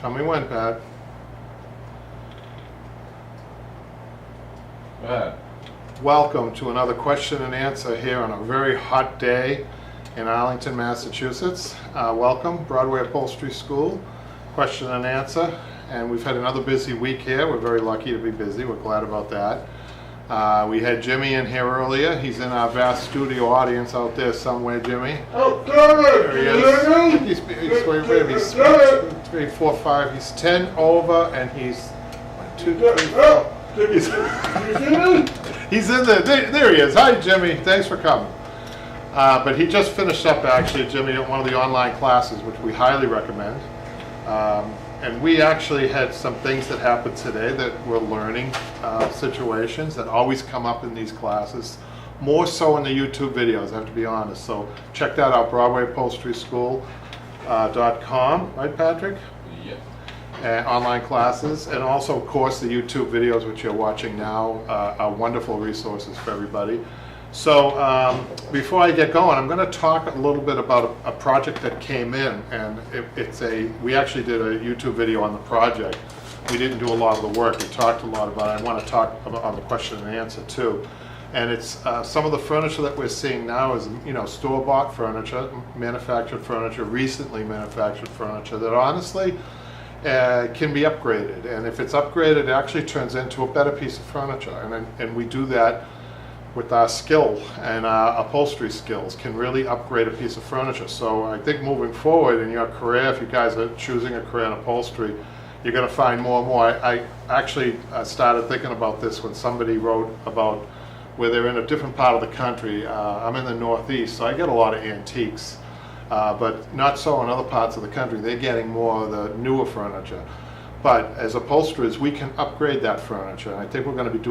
Tell me when, Pat. Go ahead. Welcome to another question and answer here on a very hot day in Arlington, Massachusetts. Welcome, Broadway Upholstery School, question and answer. And we've had another busy week here. We're very lucky to be busy. We're glad about that. We had Jimmy in here earlier. He's in our vast studio audience out there somewhere, Jimmy. Oh, good! There he is. He's 3, 4, 5. He's 10 over, and he's 1, 2, 3, 4. He's in there. There he is. Hi, Jimmy. Thanks for coming. But he just finished up, actually, Jimmy, at one of the online classes, which we highly recommend. And we actually had some things that happened today that we're learning situations that always come up in these classes, more so in the YouTube videos, I have to be honest. So check that out, BroadwayUpholsterySchool.com, right, Patrick? Yep. Online classes, and also, of course, the YouTube videos, which you're watching now, are wonderful resources for everybody. So before I get going, I'm going to talk a little bit about a project that came in, and we actually did a YouTube video on the project. We didn't do a lot of the work. We talked a lot about it. I want to talk about on the question and answer too. And it's some of the furniture that we're seeing now is, store-bought furniture, manufactured furniture, recently manufactured furniture that honestly can be upgraded. And if it's upgraded, it actually turns into a better piece of furniture. And we do that with our skill and our upholstery skills, can really upgrade a piece of furniture. So I think moving forward in your career, if you guys are choosing a career in upholstery, you're going to find more and more. I actually started thinking about this when somebody wrote about where they're in a different part of the country. I'm in the Northeast, so I get a lot of antiques, but not so in other parts of the country. They're getting more of the newer furniture. But as upholsterers, we can upgrade that furniture, and I think we're going to be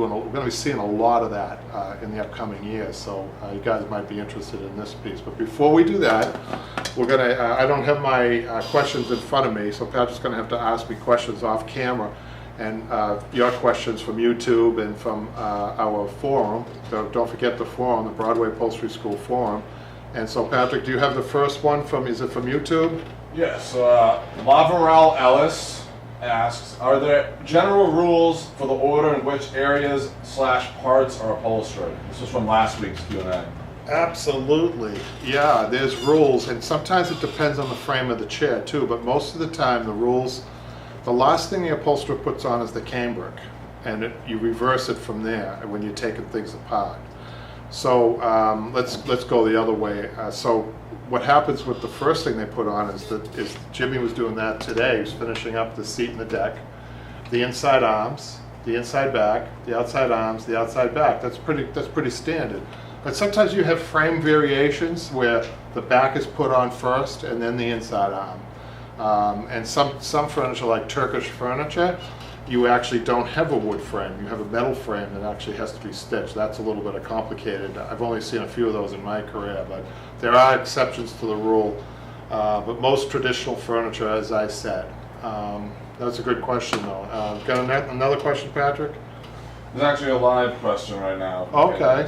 seeing a lot of that in the upcoming years. So you guys might be interested in this piece. But before we do that, we're going to. I don't have my questions in front of me, so Patrick's going to have to ask me questions off camera, and your questions from YouTube and from our forum. So don't forget the forum, the Broadway Upholstery School forum. And so, Patrick, do you have the first one from? Is it from YouTube? Yes. Lavarell Ellis asks, are there general rules for the order in which areas / parts are upholstered? This was from last week's Q&A. Absolutely. Yeah, there's rules, and sometimes it depends on the frame of the chair too, but most of the time the rules, the last thing the upholsterer puts on is the cambric, and you reverse it from there when you're taking things apart. So let's go the other way. So what happens with the first thing they put on is Jimmy was doing that today. He was finishing up the seat and the deck, the inside arms, the inside back, the outside arms, the outside back. That's pretty standard. But sometimes you have frame variations where the back is put on first and then the inside arm. And some furniture, like Turkish furniture, you actually don't have a wood frame. You have a metal frame that actually has to be stitched. That's a little bit complicated. I've only seen a few of those in my career, but there are exceptions to the rule. But most traditional furniture, as I said. That's a good question, though. Got another question, Patrick? There's actually a live question right now. Okay.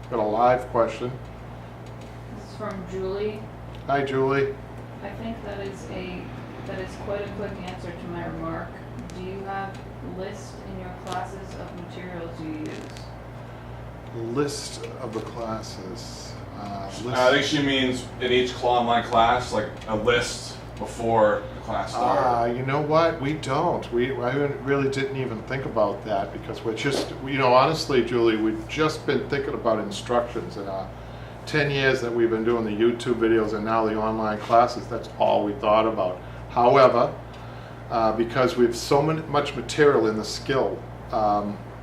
Got a live question. This is from Julie. Hi, Julie. I think that is quite a quick answer to my remark. Do you have lists in your classes of materials you use? List of the classes. I think she means in each online class, like a list before the class started. You know what? We don't. I really didn't even think about that because we're just, honestly, Julie, we've just been thinking about instructions in our 10 years that we've been doing the YouTube videos and now the online classes. That's all we thought about. However, because we have so much material in the skill,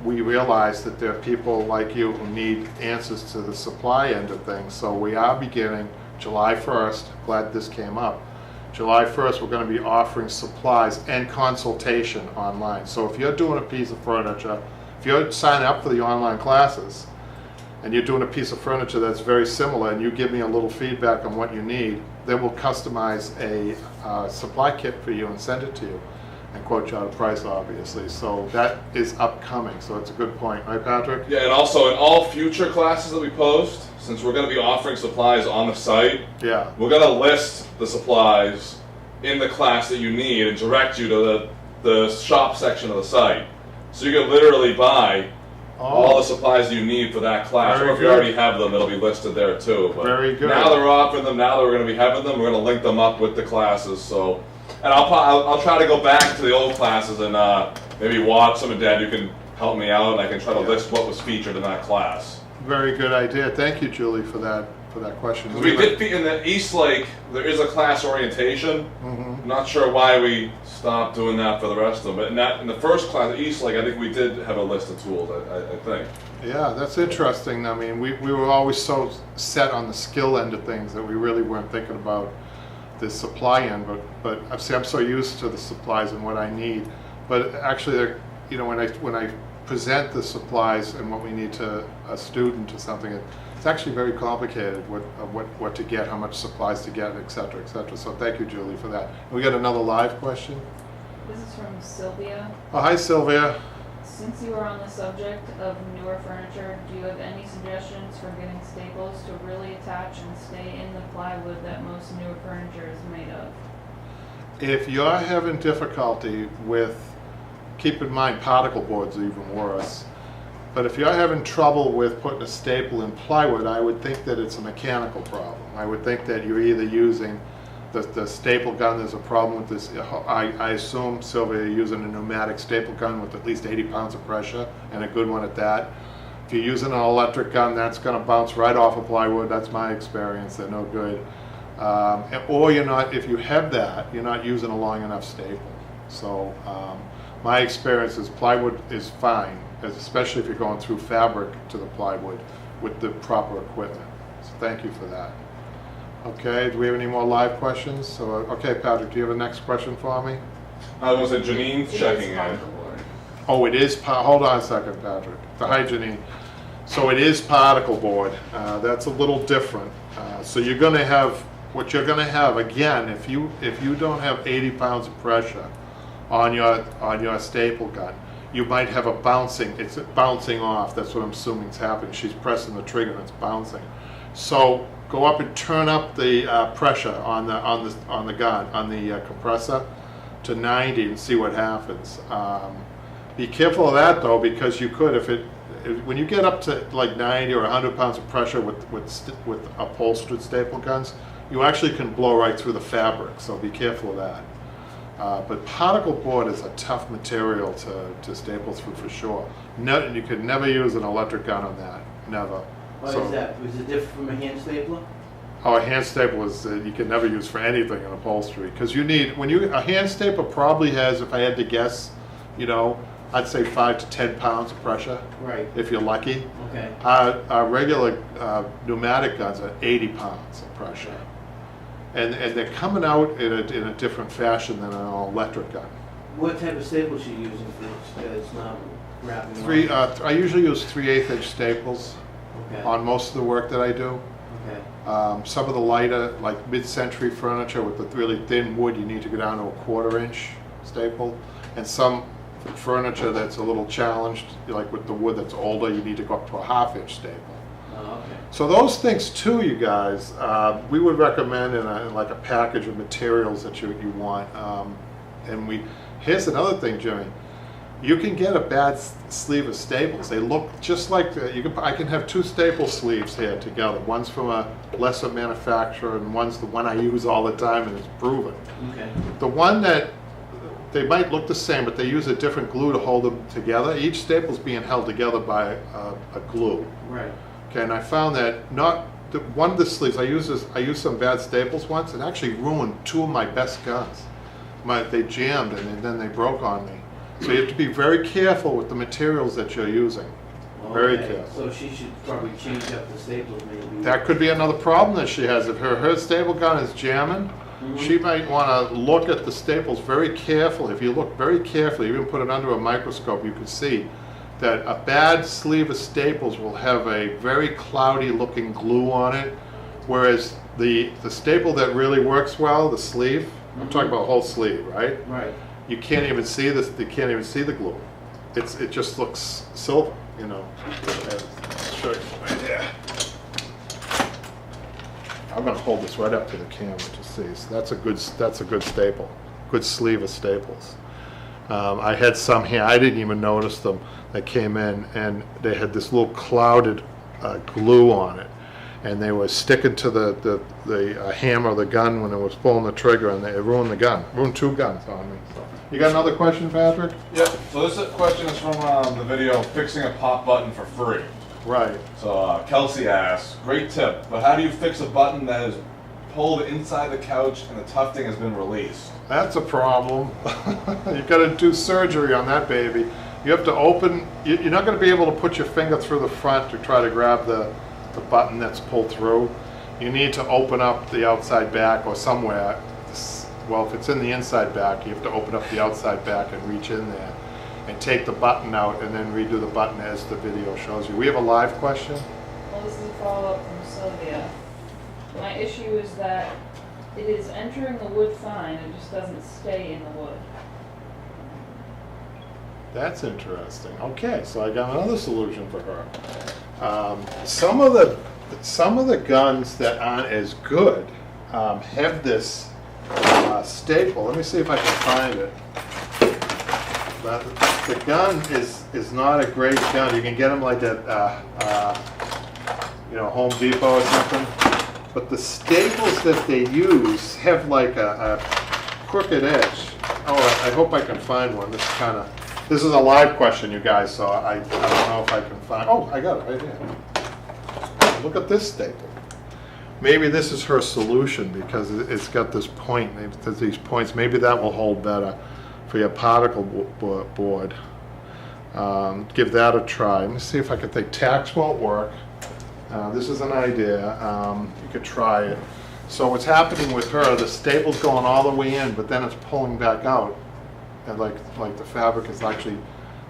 we realize that there are people like you who need answers to the supply end of things. So we are beginning July 1st, glad this came up. July 1st, we're going to be offering supplies and consultation online. So if you're doing a piece of furniture, if you're signing up for the online classes, and you're doing a piece of furniture that's very similar and you give me a little feedback on what you need, then we'll customize a supply kit for you and send it to you and quote you out a price, obviously. So that is upcoming, so it's a good point, right, Patrick? Yeah, and also in all future classes that we post, since we're going to be offering supplies on the site, yeah, we're going to list the supplies in the class that you need and direct you to the shop section of the site. So you can literally buy all the supplies you need for that class. Very Or if you good. already have them, it'll be listed there too. But Very good. now they're offering them, now that we're going to be having them, we're going to link them up with the classes. So, and I'll try to go back to the old classes and maybe watch some of Dad. You can help me out and I can try to list what was featured in that class. Very good idea. Thank you, Julie, for that question. We did in the East Lake, there is a class orientation. I'm not sure why we stopped doing that for the rest of them, but in the first class at East Lake, I think we did have a list of tools, I think. Yeah, that's interesting. I mean, we were always so set on the skill end of things that we really weren't thinking about the supply end, but I'm so used to the supplies and what I need. But actually, you know, when I present the supplies and what we need to a student or something, it's actually very complicated what to get, how much supplies to get, et cetera, et cetera. So thank you, Julie, for that. We got another live question. This is from Sylvia. Oh, hi, Sylvia. Since you are on the subject of newer furniture, do you have any suggestions for getting staples to really attach and stay in the plywood that most newer furniture is made of? If you're having difficulty with, keep in mind particle boards are even worse, but if you're having trouble with putting a staple in plywood, I would think that it's a mechanical problem. I would think that you're either using the staple gun. There's a problem with this. I assume, Sylvia, you're using a pneumatic staple gun with at least 80 pounds of pressure, and a good one at that. If you're using an electric gun, that's going to bounce right off of plywood. That's my experience. They're no good. Or you're not, if you have that, you're not using a long enough staple. So my experience is plywood is fine, especially if you're going through fabric to the plywood with the proper equipment. So thank you for that. Okay, do we have any more live questions? So, okay, Patrick, do you have a next question for me? I was going to say Janine's checking in. particle board. Oh, it is, hold on a second, Patrick. Hi, Janine. So it is particle board. That's a little different. So you're going to have, what you're going to have, again, if you don't have 80 pounds of pressure on your staple gun, you might have it's bouncing off. That's what I'm assuming is happening. She's pressing the trigger and it's bouncing. So go up and turn up the pressure on the gun, on the compressor to 90 and see what happens. Be careful of that though, because you could, when you get up to like 90 or 100 pounds of pressure with upholstered staple guns, you actually can blow right through the fabric. So be careful of that. But particle board is a tough material to staple through for sure. No, you could never use an electric gun on that. Never. Why is that? Was it different from a hand stapler? Oh, a hand staple is you can never use for anything in upholstery, because you need, a hand stapler probably has, if I had to guess, I'd say 5 to 10 pounds of pressure. Right. If you're lucky. Okay. Our regular pneumatic guns are 80 pounds of pressure, and they're coming out in a different fashion than an electric gun. What type of staples are you using for it's not wrapping around? I usually use 3/8 inch staples Okay. on most of the work that I do. Okay. Some of the lighter, like mid-century furniture with the really thin wood, you need to go down to a 1/4 inch staple. And some furniture that's a little challenged, like with the wood that's older, you need to go up to a 1/2 inch staple. Oh, okay. So those things too, you guys, we would recommend in like a package of materials that you want. Here's another thing, Jimmy. You can get a bad sleeve of staples. They look just like I can have 2 staple sleeves here together. One's from a lesser manufacturer, and one's the one I use all the time, and it's proven. Okay. The one that they might look the same, but they use a different glue to hold them together. Each staple's being held together by a glue. Right. Okay, and I found that one of the sleeves I used some bad staples once. It actually ruined 2 of my best guns. They jammed and then they broke on me. So you have to be very careful with the materials that you're using. Very Okay. careful. So she should probably change up the staples maybe. That could be another problem that she has. If her staple gun is jamming, she might want to look at the staples very carefully. If you look very carefully, even put it under a microscope, you can see that a bad sleeve of staples will have a very cloudy looking glue on it, whereas the staple that really works well, the sleeve, I'm talking about whole sleeve, right? Right. You can't even see this. You can't even see the glue. It just looks silver, I'll show you right here. I'm going to hold this right up to the camera to parentheses. That's a good staple, good sleeve of staples. I had some here, I didn't even notice them, that came in, and they had this little clouded glue on it, and they were sticking to the hammer of the gun when it was pulling the trigger, and they ruined the gun, ruined 2 guns on me. So. You got another question, Patrick? Yep. So this question is from the video "Fixing a Pop Button for Free." Right. So Kelsey asks, "Great tip, but how do you fix a button that is pulled inside the couch and the tufting has been released?" That's a problem. You got to do surgery on that baby. You have to open. You're not going to be able to put your finger through the front to try to grab the button that's pulled through. You need to open up the outside back or somewhere. Well, if it's in the inside back, you have to open up the outside back and reach in there and take the button out and then redo the button as the video shows you. We have a live question. Well, this is a follow-up from Sylvia. My issue is that it is entering the wood fine, it just doesn't stay in the wood. That's interesting. Okay, so I got another solution for her. Some of the guns that aren't as good have this staple. Let me see if I can find it. But the gun is not a great gun. You can get them like at Home Depot or something. But the staples that they use have like a crooked edge. Oh, I hope I can find one. This is a live question, you guys, so I don't know if I can find. Oh, I got it right here. Look at this staple. Maybe this is her solution because it's got this point. There's these points. Maybe that will hold better for your particle board. Give that a try. Let me see if I can think. Tacks won't work. This is an idea. You could try it. So what's happening with her, the staple's going all the way in, but then it's pulling back out. And like the fabric is actually,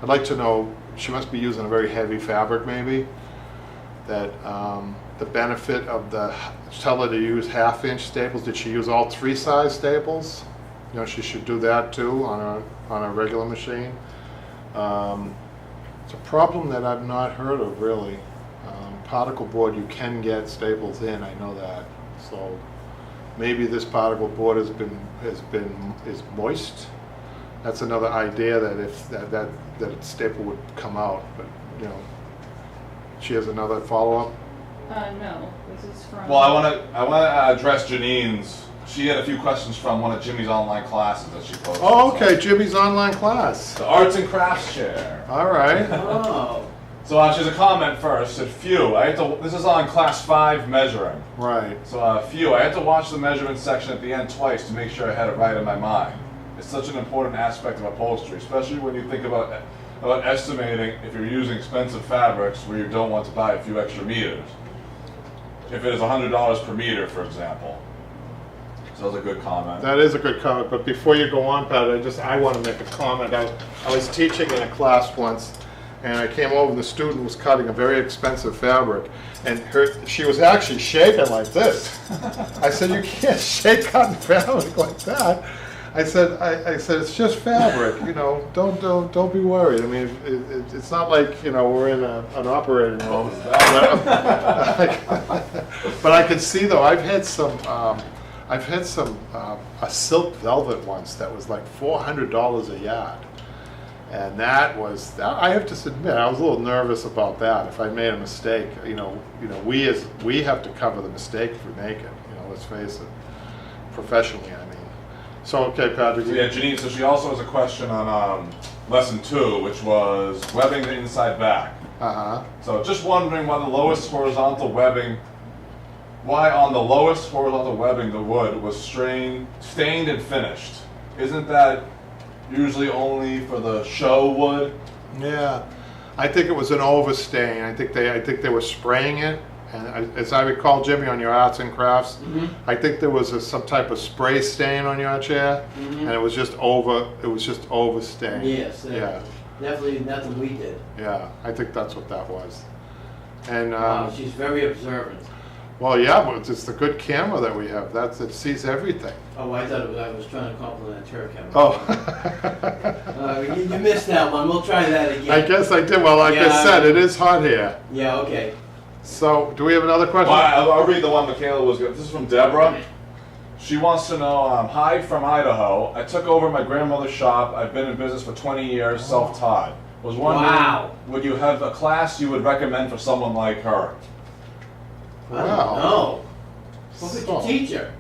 I'd like to know, she must be using a very heavy fabric maybe. That the benefit of tell her to use 1/2-inch staples. Did she use all 3 size staples? She should do that too on a regular machine. It's a problem that I've not heard of really. Particle board, you can get staples in, I know that. So maybe this particle board is moist. That's another idea that if that staple would come out, but she has another follow-up. No, this is from. Well, I want to address Janine's. She had a few questions from one of Jimmy's online classes that she posted. Oh, okay, Jimmy's online class. The arts and crafts chair. All right. Oh. So she has a comment first. Said, "Phew, this is on class 5 measuring." Right. So, "Phew, I had to watch the measurement section at the end twice to make sure I had it right in my mind. It's such an important aspect of upholstery, especially when you think about estimating if you're using expensive fabrics where you don't want to buy a few extra meters. If it is $100 per meter, for example." So that was a good comment. That is a good comment, but before you go on, Pat, I want to make a comment. I was teaching in a class once, and I came over and the student was cutting a very expensive fabric, and she was actually shaking like this. I said, "You can't shake cotton fabric like that." I said, "It's just fabric, don't be worried. I mean, it's not like, we're in an operating room." But I can see though, I've had some a silk velvet once that was like $400 a yard. And I have to admit, I was a little nervous about that. If I made a mistake, we have to cover the mistake if we make it. Let's face it, professionally, I mean. So okay, Patrick. So, yeah, Janine. So she also has a question on lesson 2, which was webbing the inside back. So just wondering why on the lowest horizontal webbing the wood was stained and finished. Isn't that usually only for the show wood? Yeah, I think it was an overstain. I think they were spraying it, and as I recall, Jimmy, on your arts and crafts, I think there was some type of spray stain on your chair, and it was just overstained. Yes. Yeah. Definitely nothing we did. Yeah, I think that's what that was. And she's very observant. well, yeah, but it's the good camera that we have. It sees everything. Oh, I thought I was trying to compliment her camera. Oh. You missed that one. We'll try that again. I guess I did. Well, like I said, it is hot here. Yeah, okay. So, do we have another question? Well, I'll read the one Michaela was good. This is from Deborah. She wants to know, hi from Idaho. I took over my grandmother's shop. I've been in business for 20 years, self-taught. Was wondering, Wow. would you have a class you would recommend for someone like her? I don't Wow. know. What could So- you teach her?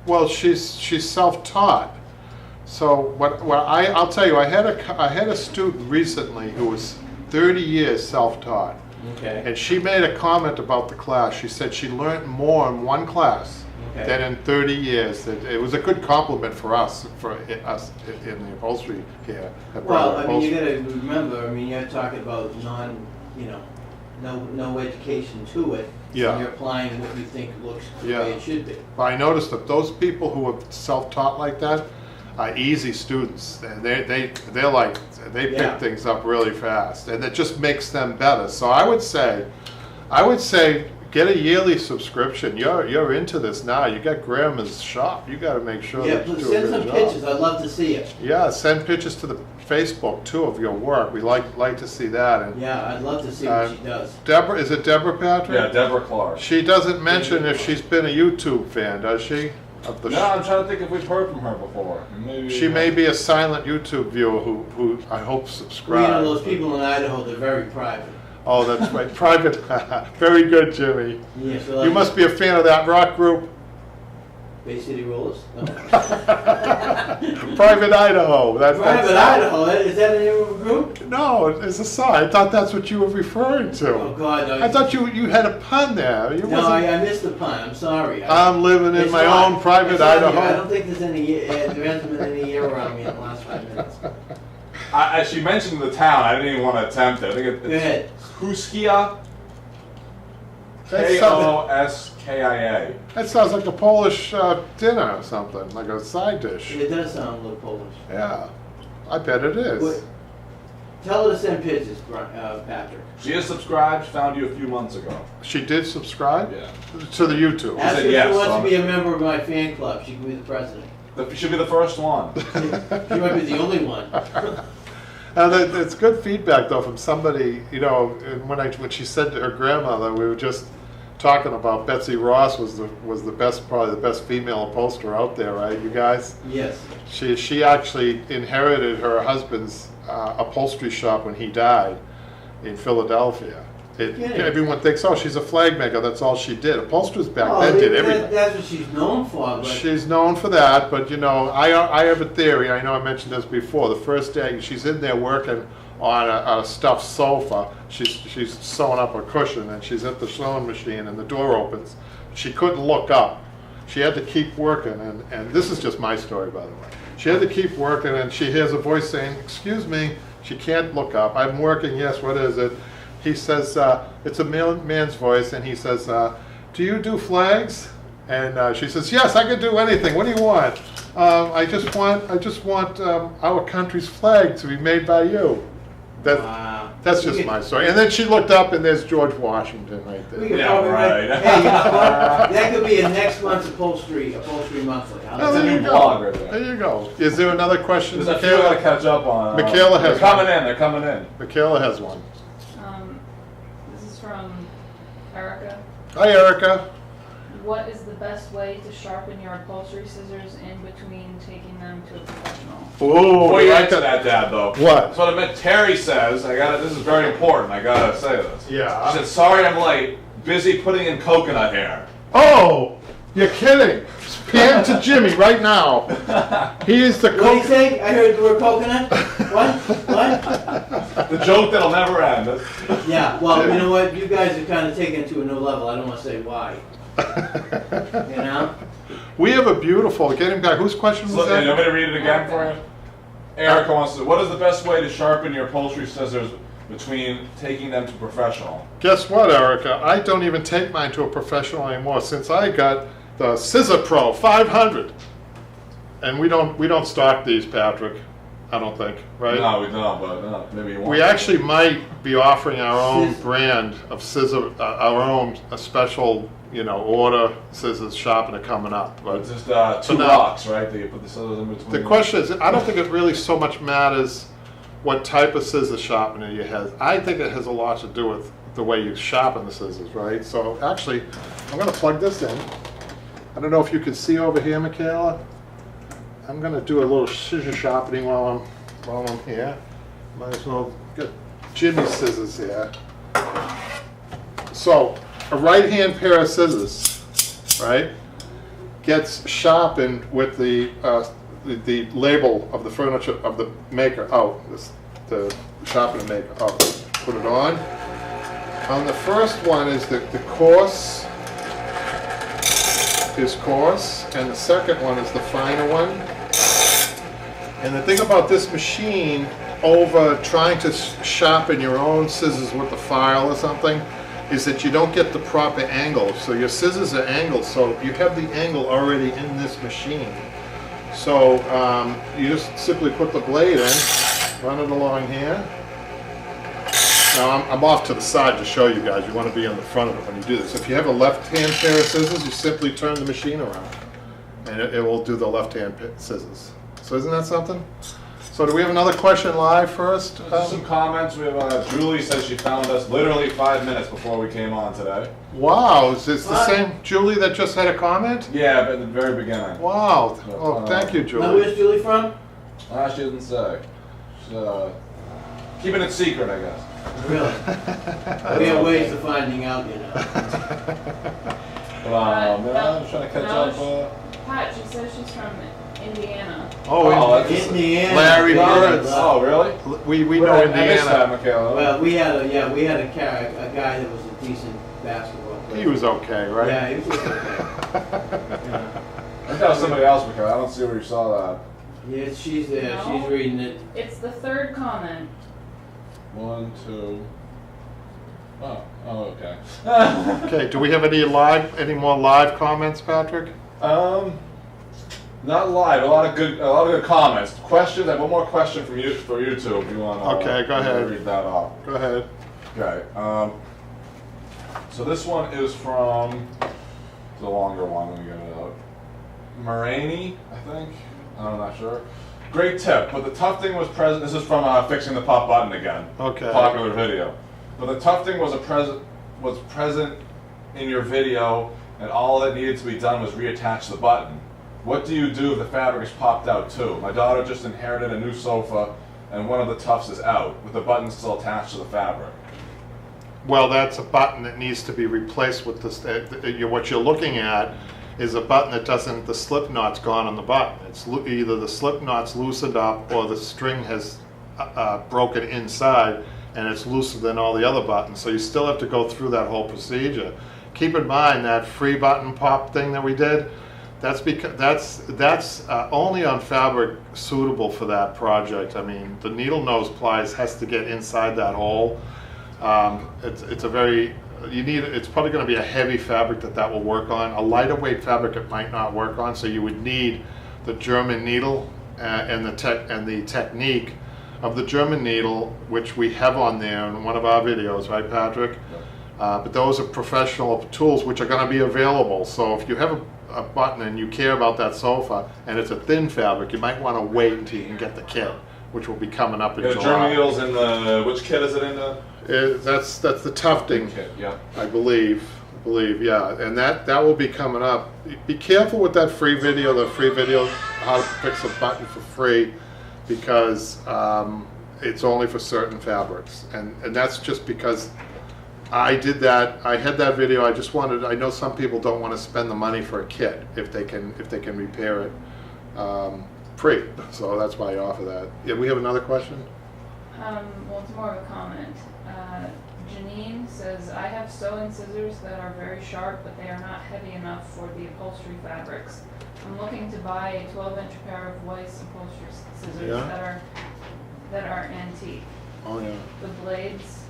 Well, she's self-taught. So I'll tell you, I had a student recently who was 30 years self-taught, Okay. and she made a comment about the class. She said she learned more in one class Okay. than in 30 years. It was a good compliment for us in the upholstery here. At Well, Brown I mean, you Upholstery. gotta remember, I mean, you're talking about no education to it. Yeah. And you're applying what you think looks the Yeah. way it should be. But I noticed that those people who are self-taught like that are easy students, and they're like, they pick Yeah. things up really fast, and it just makes them better. So I would say get a yearly subscription. You're into this now. You got Grandma's shop. You got to make sure Yeah, that you please do a send good some job. pictures, I'd love to see it. Yeah, send pictures to the Facebook too of your work. We like to see that. And Yeah, I'd love to see what she does. Deborah, is it Deborah Patrick? Yeah, Deborah Clark. She doesn't mention if she's been a YouTube fan, does she? Of the No, I'm trying to think if we've heard from her before. Maybe She may be a silent YouTube viewer who I hope Well, subscribes. you know, those people in Idaho, they're very private. Oh, that's right. Private. Very good, Jimmy. Yeah, so You must be a fan of that rock group, Bay City Rollers? No. Private Idaho. Private Idaho, is that the name of a group? No, it's a song. I thought that's what you were referring to. Oh, God, no. I thought you had a pun there. You No, wasn't- I missed the pun, I'm sorry. I'm living in It's my not- own private it's not here. I Idaho. don't think there hasn't been any air around me in the last 5 minutes. She mentioned the town. I didn't even want to attempt it. I think Go ahead. Huskia. That sounds- Koskia. That sounds like a Polish dinner or something, like a side dish. It does sound a little Polish. Yeah, I bet it is. What- Tell her to send pictures, Patrick. She is subscribed. Found you a few months ago. She did subscribe Yeah. to the YouTube. Ask her if yes, she wants so- to be a member of my fan club, she can be the president. Should be the first one. She might be the only one. And it's good feedback though from somebody, you know, and when she said to her grandmother, we were just talking about Betsy Ross was the best, probably the best female upholsterer out there, right, you guys? Yes. She actually inherited her husband's upholstery shop when he died in Philadelphia. Yeah. Everyone thinks, oh, she's a flag maker, that's all she did. Upholsterers back Oh, then did everything. That's what she's known for, but She's known for that, but you know, I have a theory. I know I mentioned this before. The first day she's in there working on a stuffed sofa, she's sewing up a cushion, and she's at the sewing machine, and the door opens. She couldn't look up. She had to keep working, and this is just my story, by the way. She had to keep working, and she hears a voice saying, "Excuse me." She can't look up. "I'm working." "Yes, what is it?" He says, it's a man's voice, and he says, "Do you do flags?" And she says, "Yes, I can do anything. What do you want?" I just want our country's flag to be made by you." wow. That's just my story. And then she looked up, and there's George Washington right We there. could Yeah, probably right. Hey, you know what? That could be a next month's upholstery monthly. Oh, How's there that? you new blog go. right there. There you go. Is there another question, There's a few I gotta Michaela? catch up on. Michaela has They're coming one. in. They're coming in. Michaela has one. This is from Erica. Hi, Erica. What is the best way to sharpen your upholstery scissors in between taking them to a professional? Oh, Before you answer that, Dad, though. What? That's what I meant. Terry says, this is very important. I gotta say this. Yeah. She said, "Sorry, I'm late. Busy putting in coconut hair." Oh, you're kidding. Pan to Jimmy right now. He is the What do you cook. say? I heard the word coconut. What? What? The joke that'll never end. Yeah, well, you know what? You guys are kind of taking it to a new level. I don't want to say why. You know? We have a beautiful, get him back. Whose question was So, you want me that? to read it again for you? Erica wants to. What is the best way to sharpen your upholstery scissors between taking them to professional? Guess what, Erica? I don't even take mine to a professional anymore since I got the Scissor Pro 500. And we don't stock these, Patrick. I don't think, right? No, we don't. But maybe you want. We to. actually might be offering our own Scissor. brand of scissor, our own a special, order scissors sharpener coming up. But It's just two now- rocks, right? That you put the scissors in between. the question is, I don't think it really so much matters what type of scissor sharpener you have. I think it has a lot to do with the way you sharpen the scissors, right? So actually, I'm going to plug this in. I don't know if you can see over here, Michaela. I'm gonna do a little scissor sharpening while I'm here. Might as well get Jimmy's scissors here. So, a right-hand pair of scissors, right, gets sharpened with the label of the furniture of the maker out. The sharpener maker out. Put it on. On the first one is the coarse. Is coarse, and the second one is the finer one. And the thing about this machine over trying to sharpen your own scissors with the file or something is that you don't get the proper angle. So your scissors are angled, so you have the angle already in this machine. So you just simply put the blade in, run it along here. Now I'm off to the side to show you guys. You want to be on the front of it when you do this. If you have a left-hand pair of scissors, you simply turn the machine around, and it will do the left-hand scissors. So isn't that something? So do we have another question live first? Some comments. We have Julie says she found us literally 5 minutes before we came on today. Wow, is this the same Julie that just had a comment? Yeah, but at the very beginning. Wow. Oh, thank you, Now, Julie. where's Julie from? She didn't say. She's keeping it secret, I guess. Really? We have ways of finding out, you know. I'm trying to catch up. Pat, she says she's from Indiana. Oh, that's Indiana. Larry Bird. Oh, really? We know I missed that, Indiana. Michaela. Well, we had a guy that was a decent basketball player. He was okay, right? Yeah, he was okay. Yeah. I think that was somebody else, Michaela. I don't see where you saw that. Yeah, she's there. No. She's reading it. It's the third comment. 1, 2. Oh, okay. Okay, do we have any more live comments, Patrick? Not live. A lot of good comments. Questions. I have one more question from you for YouTube. If you want to. Okay, go ahead. Read that off. Go ahead. Okay. So this one is from the longer one. Let me get it out. Marini, I think. I'm not sure. Great tip, but the tough thing was present. This is from fixing the pop button again. Okay. Popular video. But the tough thing was present in your video, and all that needed to be done was reattach the button. What do you do if the fabric is popped out too? My daughter just inherited a new sofa, and one of the tufts is out, with the button still attached to the fabric. Well, that's a button that needs to be replaced with this. What you're looking at is a button that doesn't, the slip knot's gone on the button. It's either the slip knot's loosened up or the string has broken inside and it's looser than all the other buttons. So you still have to go through that whole procedure. Keep in mind that free button pop thing that we did, that's only on fabric suitable for that project. I mean, the needle nose plies has to get inside that hole. It's a very, it's probably going to be a heavy fabric that will work on. A lighter weight fabric it might not work on, so you would need the German needle and the technique of the German needle, which we have on there in one of our videos, right, Patrick? But those are professional tools which are going to be available. So if you have a button and you care about that sofa and it's a thin fabric, you might want to wait until you can get the kit, which will be coming up in July. German needles in the, which kit is it in the? That's the tufting kit, yeah. I believe, yeah, and that will be coming up. Be careful with that free video, how to fix a button for free, because it's only for certain fabrics, and that's just because I did that. I had that video. I know some people don't want to spend the money for a kit if they can repair it free, so that's why I offer that. Yeah, we have another question. Well, it's more of a comment. Janine says, I have sewing scissors that are very sharp, but they are not heavy enough for the upholstery fabrics. I'm looking to buy a 12-inch pair of Weiss upholstery scissors that are antique. Oh yeah. The blades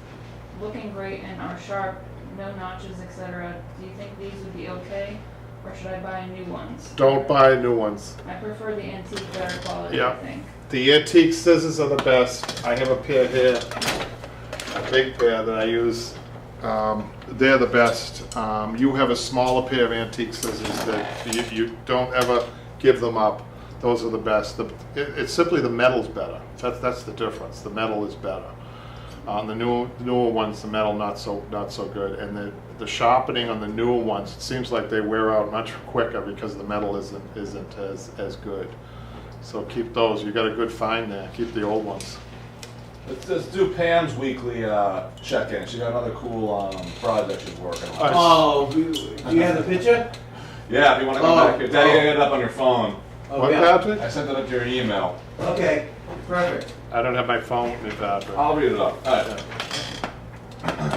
looking great and are sharp, no notches, etc. Do you think these would be okay, or should I buy new ones? Don't buy new ones. I prefer the antique, better quality, Yeah. I think. The antique scissors are the best. I have a pair here, a big pair that I use. They're the best. You have a smaller pair of antique scissors that you don't ever give them up. Those are the best. It's simply the metal's better. That's the difference. The metal is better. On the newer ones, the metal not so good, and the sharpening on the newer ones, it seems like they wear out much quicker because the metal isn't as good. So keep those. You got a good find there. Keep the old ones. Let's do Pam's weekly check-in. She got another cool project she's working on. Nice. Oh, do you have the picture? Yeah, if you want to come back here. Daddy, I got it up on your phone. Oh, What, yeah. Patrick? I sent it up to your email. Okay, perfect. I don't have my phone with me, Patrick. I'll read it up. All right.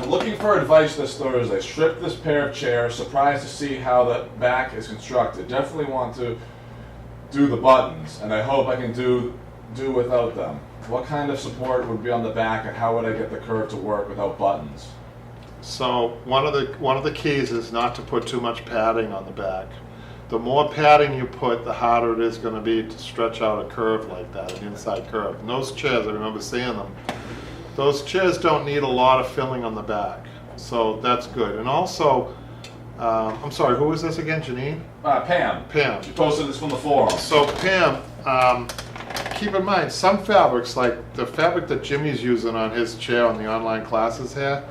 Looking for advice this Thursday. Stripped this pair of chairs. Surprised to see how the back is constructed. Definitely want to do the buttons, and I hope I can do without them. What kind of support would be on the back, and how would I get the curve to work without buttons? So one of the keys is not to put too much padding on the back. The more padding you put, the harder it is going to be to stretch out a curve like that, an inside curve. And those chairs, I remember seeing them. Those chairs don't need a lot of filling on the back, so that's good. And also, I'm sorry, who was this again, Janine? Pam. Pam. She posted this from the forum. So Pam, keep in mind, some fabrics, like the fabric that Jimmy's using on his chair on the online classes here,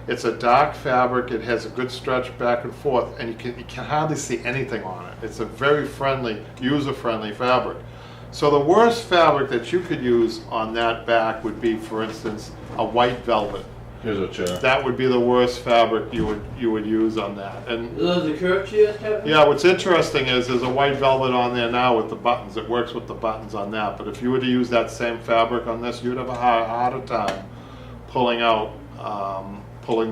it's a dark fabric, it has a good stretch back and forth, and you can hardly see anything on it. It's a very friendly, user-friendly fabric. So the worst fabric that you could use on that back would be, for instance, a white velvet. Here's a chair. That would be the worst fabric you would use on that. And Those are curved chairs, Kevin? yeah, what's interesting is there's a white velvet on there now with the buttons. It works with the buttons on that. But if you were to use that same fabric on this, you'd have a harder time pulling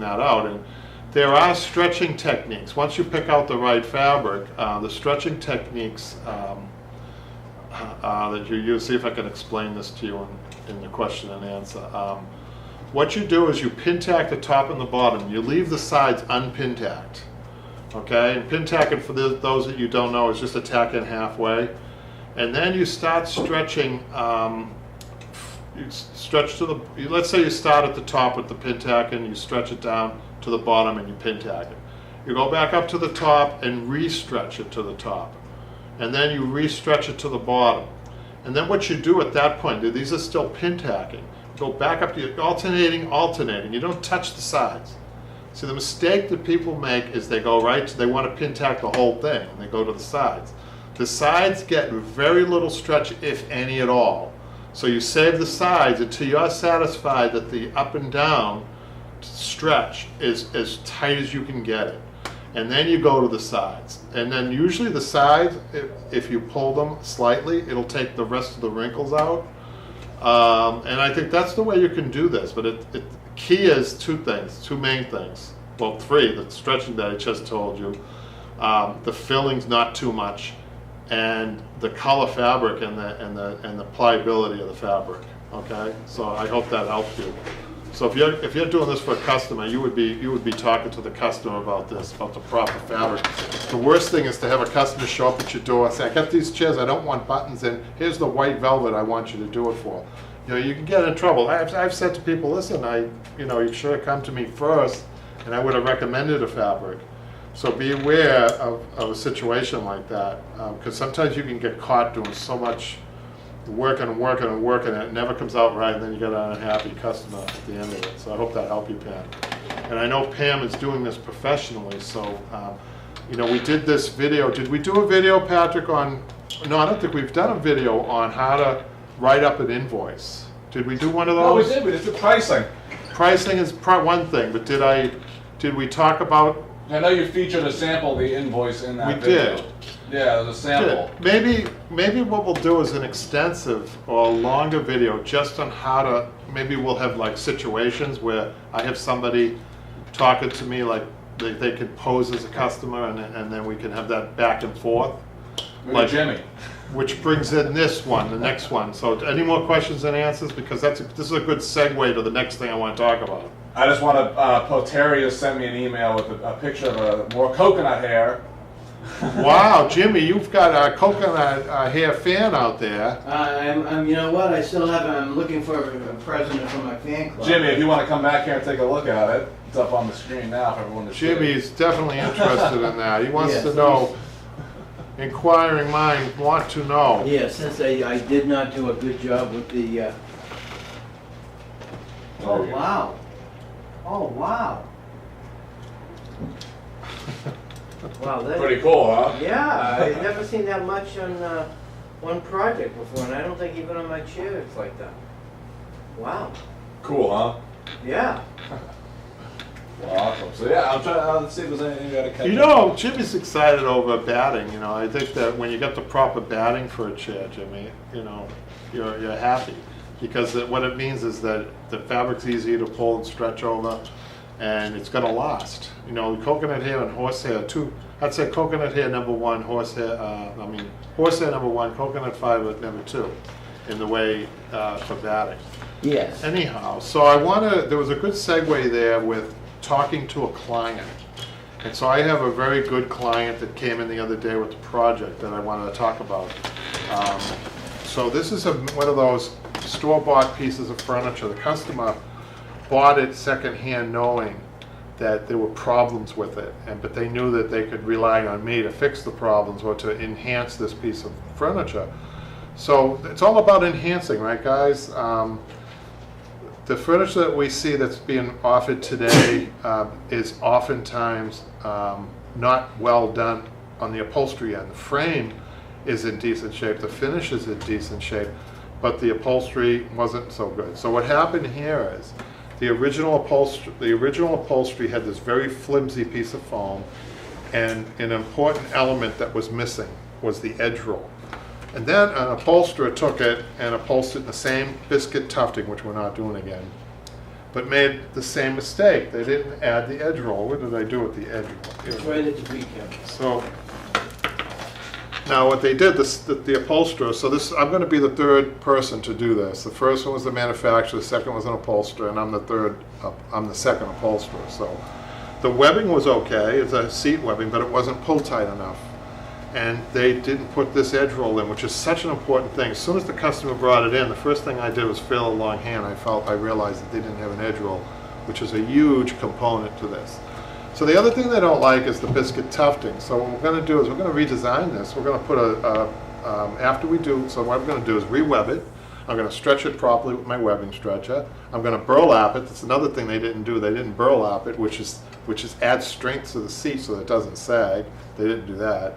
that out. And there are stretching techniques. Once you pick out the right fabric, the stretching techniques that you use. See if I can explain this to you in the question and answer. What you do is you pin tack the top and the bottom. You leave the sides unpin tacked. Okay, and pin tacking, for those that you don't know, is just a tack in halfway, and then you start stretching. You stretch to the. Let's say you start at the top with the pin tack, and you stretch it down to the bottom, and you pin tack it. You go back up to the top and re-stretch it to the top, and then you re-stretch it to the bottom. And then what you do at that point, these are still pin tacking. Go back up to your alternating. You don't touch the sides. See, the mistake that people make is they go they want to pin tack the whole thing, and they go to the sides. The sides get very little stretch, if any at all. So you save the sides until you're satisfied that the up and down stretch is as tight as you can get it. And then you go to the sides. And then usually the sides, if you pull them slightly, it'll take the rest of the wrinkles out. And I think that's the way you can do this. But the key is two main things. Well, three, the stretching that I just told you, the filling's not too much, and the color fabric and the pliability of the fabric. Okay, so I hope that helps you. So if you're doing this for a customer, you would be talking to the customer about this, about the proper fabric. The worst thing is to have a customer show up at your door and say, I got these chairs, I don't want buttons, and here's the white velvet I want you to do it for. You know, you can get in trouble. I've said to people, listen, you should have come to me first, and I would have recommended a fabric. So be aware of a situation like that, because sometimes you can get caught doing so much working, and it never comes out right, and then you get an unhappy customer at the end of it. So I hope that helped you, Pam. And I know Pam is doing this professionally, so we did this video. Did we do a video, Patrick, on? No, I don't think we've done a video on how to write up an invoice. Did we do one of No, we those? did. We just did pricing. Pricing is one thing, but did we talk about? I know you featured a sample of the invoice in that We video. did. Yeah, there's a sample. Maybe what we'll do is an extensive or longer video just on how to, maybe we'll have like situations where I have somebody talking to me, like they can pose as a customer, and then we can have that back and forth. Like Jimmy. Which brings in the next one. So any more questions and answers? Because this is a good segue to the next thing I want to talk about. I just want to, Poteria sent me an email with a picture of more coconut hair. Wow, Jimmy, you've got a coconut hair fan out there. You know what? I'm looking for a president for my fan club. Jimmy, if you want to come back here and take a look at it, it's up on the screen now for everyone to see. Jimmy's definitely interested in that. He wants Yes, to know. Inquiring mind want to know. Yeah, since I did not do a good job with the. Oh wow! Oh wow! Wow, that, Pretty cool, huh? yeah, I've never seen that much on one project before, and I don't think even on my chair it's like that. Wow. Cool, huh? Yeah. Well, awesome. So yeah, I'm trying to see if there's anything you gotta catch You know, Jimmy's excited over batting, you know, I think that when you get the proper batting for a chair, Jimmy, you know, you're happy. Because what it means is that the fabric's easier to pull and stretch over, and it's gonna last. You know, coconut hair and horsehair, I'd say coconut hair number one, horsehair number one, coconut fiber number two, in the way for batting. Yes. Anyhow, so there was a good segue there with talking to a client. And so I have a very good client that came in the other day with the project that I wanted to talk about. So this is one of those store-bought pieces of furniture. The customer bought it secondhand knowing that there were problems with it, but they knew that they could rely on me to fix the problems or to enhance this piece of furniture. So it's all about enhancing, right, guys? The furniture that we see that's being offered today is oftentimes not well done on the upholstery end. The frame is in decent shape, the finish is in decent shape, but the upholstery wasn't so good. So what happened here is the original upholstery had this very flimsy piece of foam, and an important element that was missing was the edge roll. And then an upholsterer took it and upholstered the same biscuit tufting, which we're not doing again, but made the same mistake. They didn't add the edge roll. What did I do with the edge roll? It's right at the weekend. So now what they did, the upholsterer, so I'm going to be the third person to do this. The first one was the manufacturer, the second was an upholsterer, and I'm the second upholsterer. So the webbing was okay, it's a seat webbing, but it wasn't pull tight enough. And they didn't put this edge roll in, which is such an important thing. As soon as the customer brought it in, the first thing I did was feel a long hand. I realized that they didn't have an edge roll, which is a huge component to this. So the other thing they don't like is the biscuit tufting. So what we're going to do is we're going to redesign this. We're going to put so what I'm going to do is re-web it. I'm going to stretch it properly with my webbing stretcher. I'm going to burlap it. That's another thing they didn't do. They didn't burlap it, which is add strength to the seat so that it doesn't sag. They didn't do that.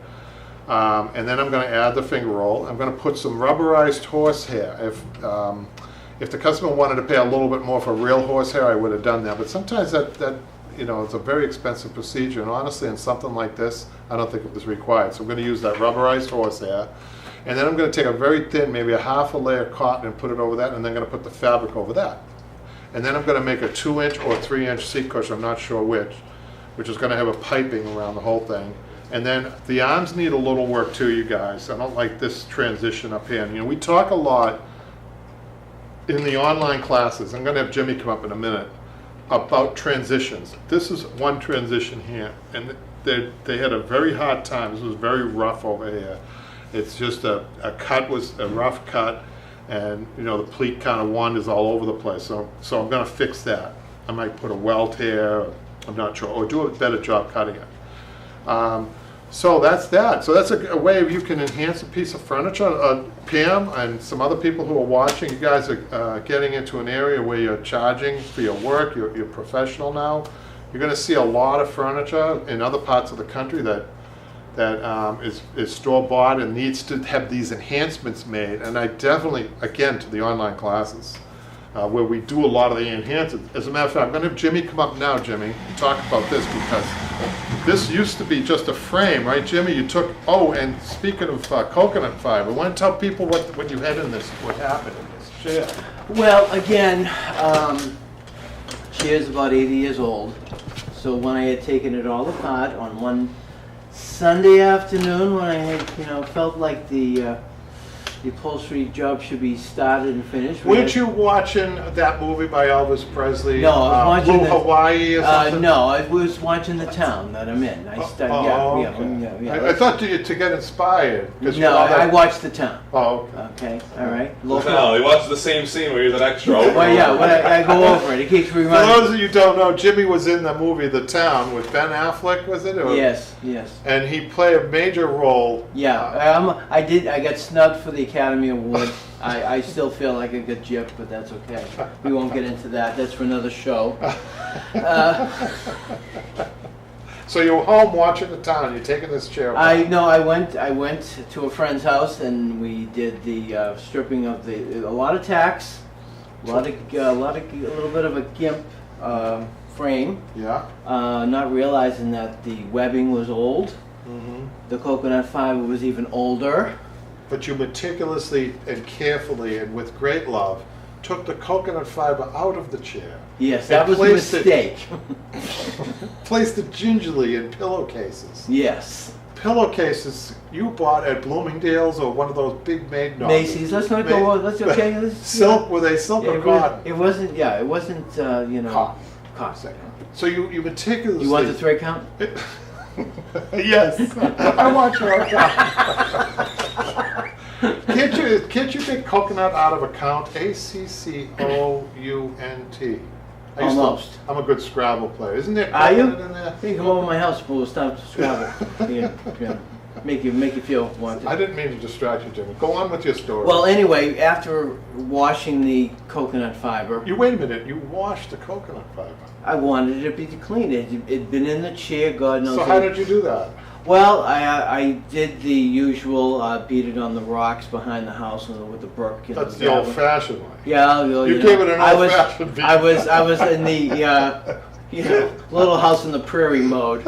And then I'm going to add the finger roll. I'm going to put some rubberized horsehair. If the customer wanted to pay a little bit more for real horsehair, I would have done that. But sometimes that it's a very expensive procedure. And honestly, in something like this, I don't think it was required. So I'm going to use that rubberized horsehair. And then I'm going to take a very thin, maybe a half a layer of cotton and put it over that. And then I'm going to put the fabric over that. And then I'm going to make a 2-inch or 3-inch seat cushion, I'm not sure which is going to have a piping around the whole thing. And then the arms need a little work too, you guys. I don't like this transition up here. And, we talk a lot in the online classes. I'm going to have Jimmy come up in a minute about transitions. This is one transition here, and they had a very hard time. This was very rough over here. It's just a rough cut, and the pleat kind of wanders all over the place. So I'm going to fix that. I might put a welt here. I'm not sure, or do a better job cutting it. So that's that. So that's a way you can enhance a piece of furniture. Pam and some other people who are watching, you guys are getting into an area where you're charging for your work. You're professional now. You're going to see a lot of furniture in other parts of the country that is store-bought and needs to have these enhancements made. And I definitely, again, to the online classes, where we do a lot of the enhancements. As a matter of fact, I'm going to have Jimmy come up now, Jimmy, and talk about this, because this used to be just a frame, right, Jimmy? You took, and speaking of coconut fiber, want to tell people what you had in this, what happened in this chair? Well, again, chair's about 80 years old. So when I had taken it all apart on one Sunday afternoon, when I had, felt like the upholstery job should be started and finished. Weren't you watching that movie by Elvis Presley? No, I was watching Blue Hawaii or something? No, I was watching the town that I'm in. I thought to get inspired. No, I watched the town. Oh, okay. All right. No, he watched the same scene where he was an extra. Well, yeah, I go over it. It keeps reminding. For those of you who don't know, Jimmy was in the movie The Town with Ben Affleck, was it? Yes. And he played a major role. Yeah, I did. I got snubbed for the Academy Award. I still feel like I got gypped, but that's okay. We won't get into that. That's for another show. So you were home watching the town, you're taking this chair apart. I went to a friend's house and we did the stripping of a lot of tacks, a little bit of a gimp frame. Yeah? Not realizing that the webbing was old. Mm-hmm. The coconut fiber was even older. But you meticulously and carefully and with great love took the coconut fiber out of the chair. Yes, that And was a placed mistake. Placed it gingerly in pillowcases. Yes. Pillowcases you bought at Bloomingdale's or one of those big made no, Macy's. Let's not go. Let's okay. Silk, were they silk or cotton? It wasn't. Yeah, it wasn't. Cotton. Cotton. So you meticulously. You want the thread count? Yes, I want your account. Can't you take coconut out of account? ACCOUNT. Almost. I'm a good Scrabble player. Isn't there Are you? coconut in there? You come over to my house, we'll stop to Scrabble. Yeah. Make you feel wanted. I didn't mean to distract you, Jimmy. Go on with your story. Well, anyway, after washing the coconut fiber, You wait a minute. You washed the coconut fiber. I wanted it to be clean. It'd been in the chair, God knows. So how did you do that? Well, I did the usual, beat it on the rocks behind the house with the brook. That's the old-fashioned way. Yeah, You gave it an old-fashioned beat. I was in the little house in the prairie mode.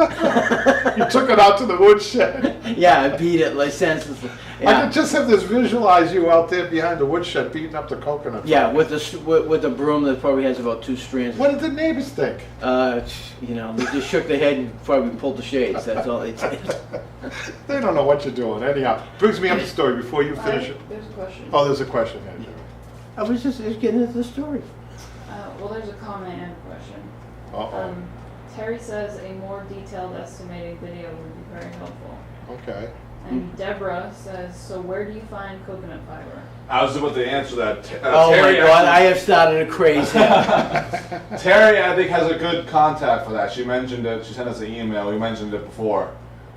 You took it out to the woodshed. Yeah, I beat it like senselessly. I Yeah, can just have this visualize you out there behind the woodshed beating up the coconut. yeah, with the broom that probably has about 2 strands. What did the neighbors think? They just shook their head and probably pulled the shades. That's all they did. They don't know what you're doing. Anyhow, brings me up the story before you finish it. There's a question. Oh, there's a question here, Jimmy. I was just getting into the story. Well, there's a comment and a question. Uh-oh. Terry says a more detailed estimating video would be very helpful. Okay. And Deborah says, so where do you find coconut fiber? I was about to answer that. Oh Terry my God, I actually- have started a craze here. Terry, I think, has a good contact for that. She mentioned it. She sent us an email. We mentioned it before,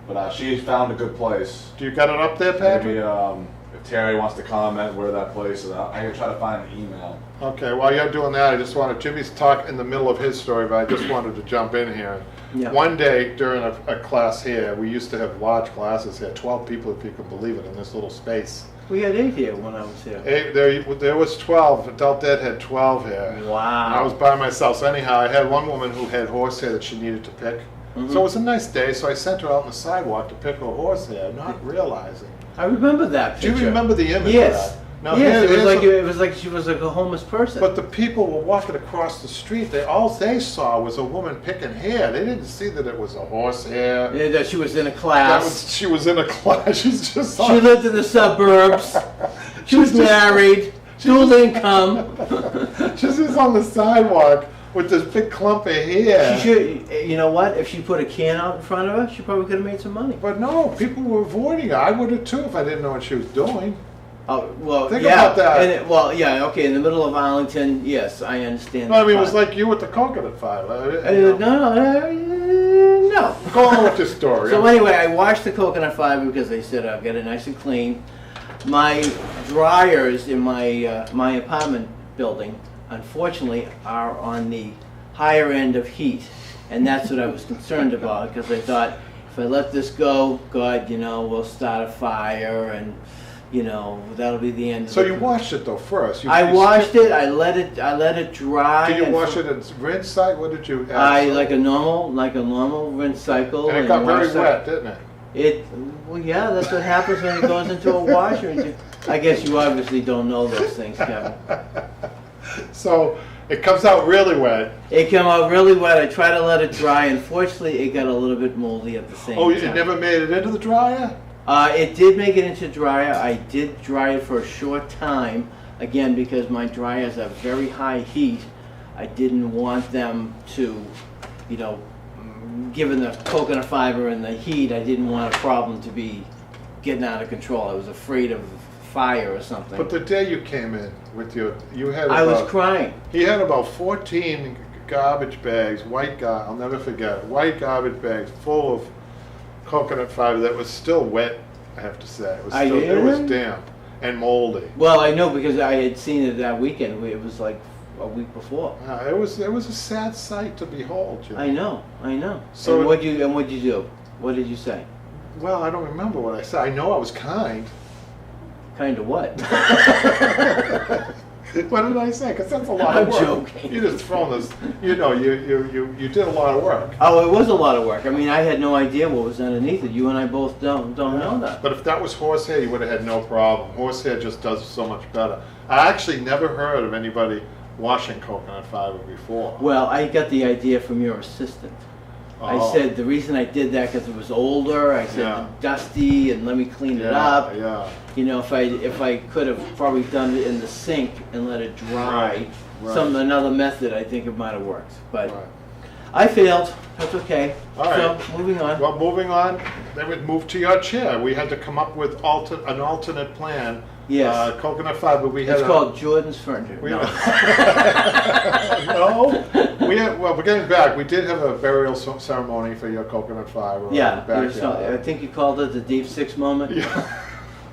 but she found a good place. Do you got it up there, Maybe Patrick? if Terry wants to comment where that place is, I can try to find an email. Okay, while you're doing that, I just wanted, Jimmy's talk in the middle of his story, but I just wanted to jump in here. Yeah. One day during a class here, we used to have large classes here, 12 people if you can believe it, in this little space. We had 8 here when I was here. There was 12, Adult Ed had 12 here. Wow. And I was by myself, so anyhow, I had one woman who had horsehair that she needed to pick. Mhm. So it was a nice day, so I sent her out on the sidewalk to pick her horsehair, not realizing. I remember that Do picture. you remember the image Yes. of that? Now, Yes, here- here's it was like she was like a homeless person. But the people were walking across the street. All they saw was a woman picking hair. They didn't see that it was a horsehair. Yeah, that she was in a class. She was in a class. She's just. She lived in the suburbs. She was married, dual income. She's just on the sidewalk with this big clump of hair. She should, you know what? If she put a can out in front of her, she probably could have made some money. But no, people were avoiding her. I would have too if I didn't know what she was doing. Oh well, Think yeah. about that. Okay. In the middle of Arlington, yes, I understand. No, I mean, it that was part. like you with the coconut fiber. No. Go on with your story. So anyway, I washed the coconut fiber because they said I'll get it nice and clean. My dryers in my apartment building, unfortunately, are on the higher end of heat, and that's what I was concerned about because I thought if I let this go, God, we'll start a fire and that'll be the end. So of you it. washed it though first. I washed it. I let it dry. Did you and wash it in rinse site? What did you add? I like a normal rinse cycle. And it got very wash it. wet, didn't it? Well, yeah, that's what happens when it goes into a washer. I guess you obviously don't know those things, Kevin. So it comes out really wet. It came out really wet. I tried to let it dry. Unfortunately, it got a little bit moldy at the same Oh, time. it never made it into the dryer? It did make it into dryer. I did dry it for a short time, again, because my dryers are very high heat. I didn't want them to, given the coconut fiber and the heat, I didn't want a problem to be getting out of control. I was afraid of fire or something. But the day you came in with you had I was about, crying. he had about 14 garbage bags, I'll never forget, white garbage bags full of coconut fiber that was still wet, I have to say. It was damp and moldy. Well, I know because I had seen it that weekend. It was like a week before. It was a sad sight to behold, Jimmy. I know. So- and what'd you do? What did you say? Well, I don't remember what I said. I know I was kind. Kind of what? What did I say? Because that's a lot of I'm work. joking. You just thrown this. You did a lot of work. Oh, it was a lot of work. I mean, I had no idea what was underneath it. You and I both don't know that. But if that was horsehair, you would have had no problem. Horsehair just does so much better. I actually never heard of anybody washing coconut fiber before. Well, I got the idea from your assistant. I Oh. said the reason I did that because it was older. I said Yeah. dusty and let me clean it up. Yeah. You know, if I could have probably done it in the sink and let it dry, Right. another method, I think it might have worked. But Right. I failed. That's okay. All right. So moving on. Well, moving on, then we'd move to your chair. We had to come up with an alternate plan. Yes. Coconut fiber. We had It's called Jordan's Furniture. We No. no, we're getting back. We did have a burial ceremony for your coconut fiber. Yeah, in the there's backyard. I think you called it the Deep Six moment. Yeah.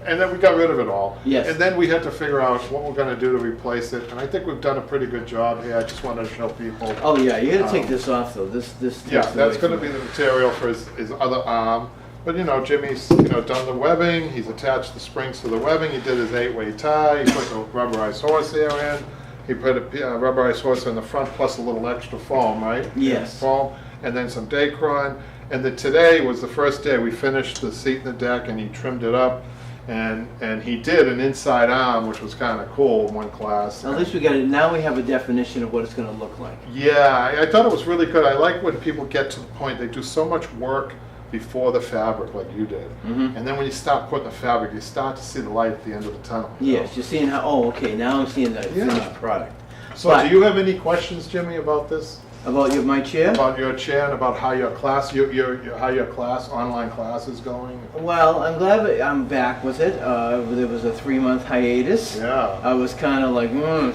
And then we got rid of it all. Yes. And then we had to figure out what we're going to do to replace it. And I think we've done a pretty good job here. I just wanted to show people. Oh yeah, you got to take Um, this off though. This Yeah, takes that's away going to from be it. the material for his other arm. But Jimmy's done the webbing. He's attached the springs to the webbing. He did his 8-way tie. He put the rubberized horsehair in. He put a rubberized horsehair in the front plus a little extra foam, right? Yes. Foam, and then some Dacron. And then today was the first day we finished the seat in the deck, and he trimmed it up. And he did an inside arm, which was kind of cool in one class. At least we got it. Now we have a definition of what it's going to look like. Yeah, I thought it was really good. I like when people get to the point, they do so much work before the fabric like you did. Mhm. And then when you start putting the fabric, you start to see the light at the end of the tunnel. you know? Yes, you're seeing how. Oh, okay. Now I'm seeing the Yeah. finished product. So But- do you have any questions, Jimmy, about this? About my chair? About your chair and about how your class, how your class, online class is going? Well, I'm glad that I'm back with it. There was a 3-month hiatus. Yeah. I was kind of like,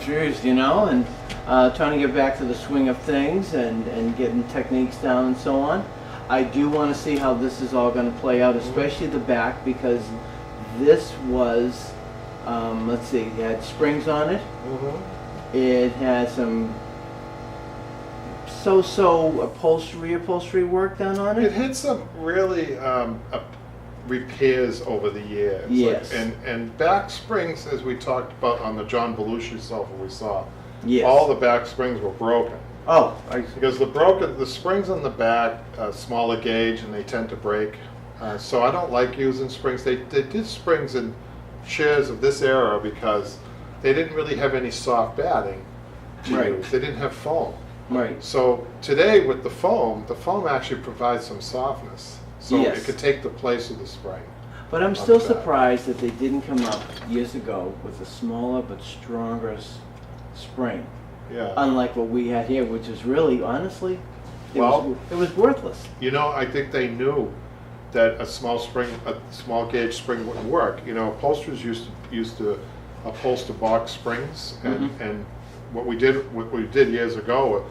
geez, and trying to get back to the swing of things and getting techniques down and so on. I do want to see how this is all going to play out, especially the back, because this was, let's see, it had springs on it. Mm-hmm. It had some so-so upholstery work done on It it. had some really repairs over the years. Yes. And back springs, as we talked about on the John Belushi sofa we saw, Yes. all the back springs were broken. Oh, Because the springs on the back are smaller gauge and they tend to break. So I don't like using springs. They did springs in chairs of this era because they didn't really have any soft batting to Right. use. They didn't have foam. right. So today with the foam actually provides some softness. So Yes. it could take the place of the spring. But I'm still Not bad. surprised that they didn't come up years ago with a smaller but stronger spring. Yeah. Unlike what we had here, which is really, honestly, it Well- was worthless. I think they knew that a small gauge spring wouldn't work. Upholsterers used to upholster box springs, and what we did years ago,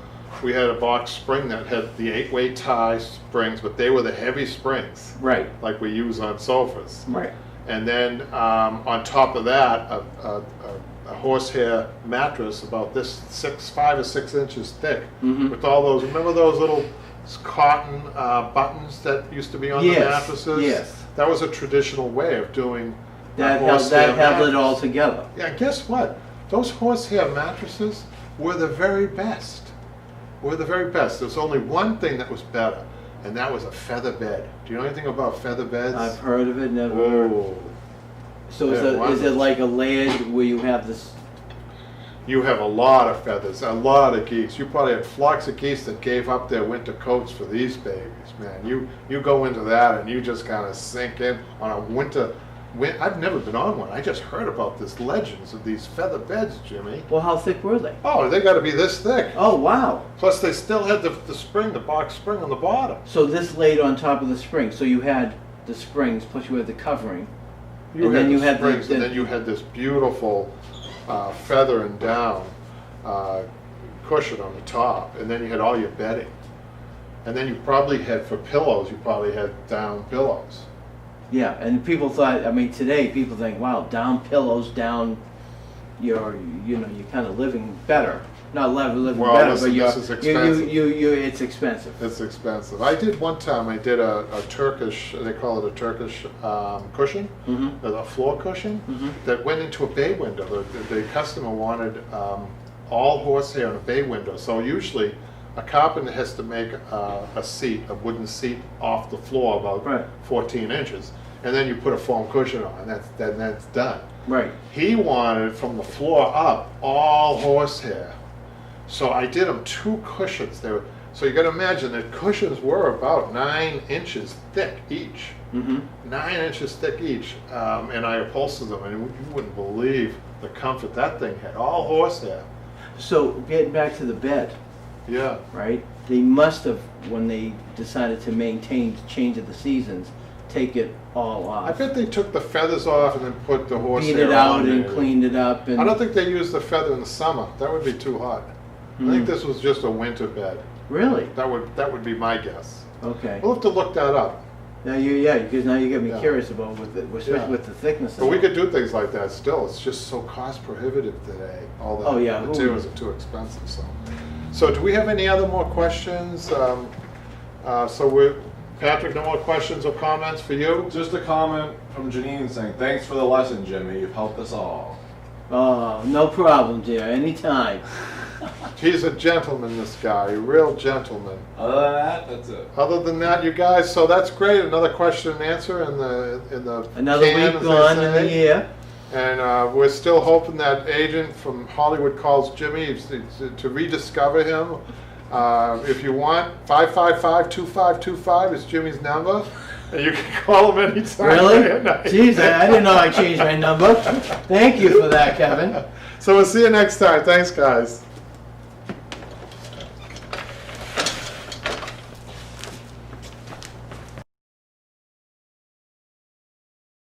we had a box spring that had the 8-way tie springs, but they were the heavy springs, Right, like we use on sofas. right. And then on top of that, a horsehair mattress about this 5 or 6 inches thick, Mhm. with all those. Remember those little cotton buttons that used to be on Yes, the mattresses? yes. That was a traditional way of doing a That horsehair held it all mattress. together. Yeah, guess what? Those horsehair mattresses were the very best. There's only one thing that was better, and that was a feather bed. Do you know anything about feather beds? I've heard of it, never. Oh. So Yeah, is it wonderful. like a layered where you have this? You have a lot of feathers, a lot of geese. You probably had flocks of geese that gave up their winter coats for these babies, man. You go into that and you just kind of sink in on a winter. I've never been on one. I just heard about this legends of these feather beds, Jimmy. Well, how thick were they? Oh, they got to be this thick. Oh, wow. Plus, they still had the spring, the box spring on the bottom. So this laid on top of the spring. So you had the springs, plus you had the covering. You And had then the you had the- springs, and then you had this beautiful feather and down cushion on the top, and then you had all your bedding. And then you probably had, for pillows, you probably had down pillows. Yeah, and people thought, today people think, wow, down pillows, down, you're kind of living better. not living Well, better, listen, but this is expensive. it's expensive. It's expensive. I did one time, I did a Turkish, they call it a Turkish cushion, Mm-hmm. a floor cushion, Mhm. that went into a bay window. The customer wanted all horsehair in a bay window. So usually a carpenter has to make a seat, a wooden seat off the floor about Right. 14 inches. And then you put a foam cushion on, and that's done. Right. He wanted from the floor up all horsehair. So I did them 2 cushions. So you got to imagine that cushions were about 9 inches thick each. Mm-hmm. 9 inches thick each. And I upholstered them, and you wouldn't believe the comfort that thing had. All horsehair. So getting back to the bed, Yeah. right? They must have, when they decided to maintain the change of the seasons, take it all I off. bet they took the feathers off and then put the horsehair Beat it out on and there. cleaned it up and. I don't think they used the feather in the summer. That would be too hot. I think this was just a winter bed. Really? That would be my guess. Okay. We'll have to look that up. Now because now you get me Yeah. curious about especially Yeah. with the thickness. But we could do things like that still. It's just so cost prohibitive today. All the Oh, yeah. materials are too expensive. So do we have any other more questions? Patrick, no more questions or comments for you? Just a comment from Janine saying, thanks for the lesson, Jimmy. You've helped us all. Oh, no problem, dear. Anytime. He's a gentleman, this guy, a real gentleman. Other than that, that's it. Other than that, you guys, so that's great. Another question and answer in the Another can, week as they gone in the say. year. And we're still hoping that agent from Hollywood calls Jimmy to rediscover him. If you want, 555-2525 is Jimmy's number. And you can call him anytime. Really? day and night. Jeez, I didn't know I changed my number. Thank you for that, Kevin. So we'll see you next time. Thanks, guys.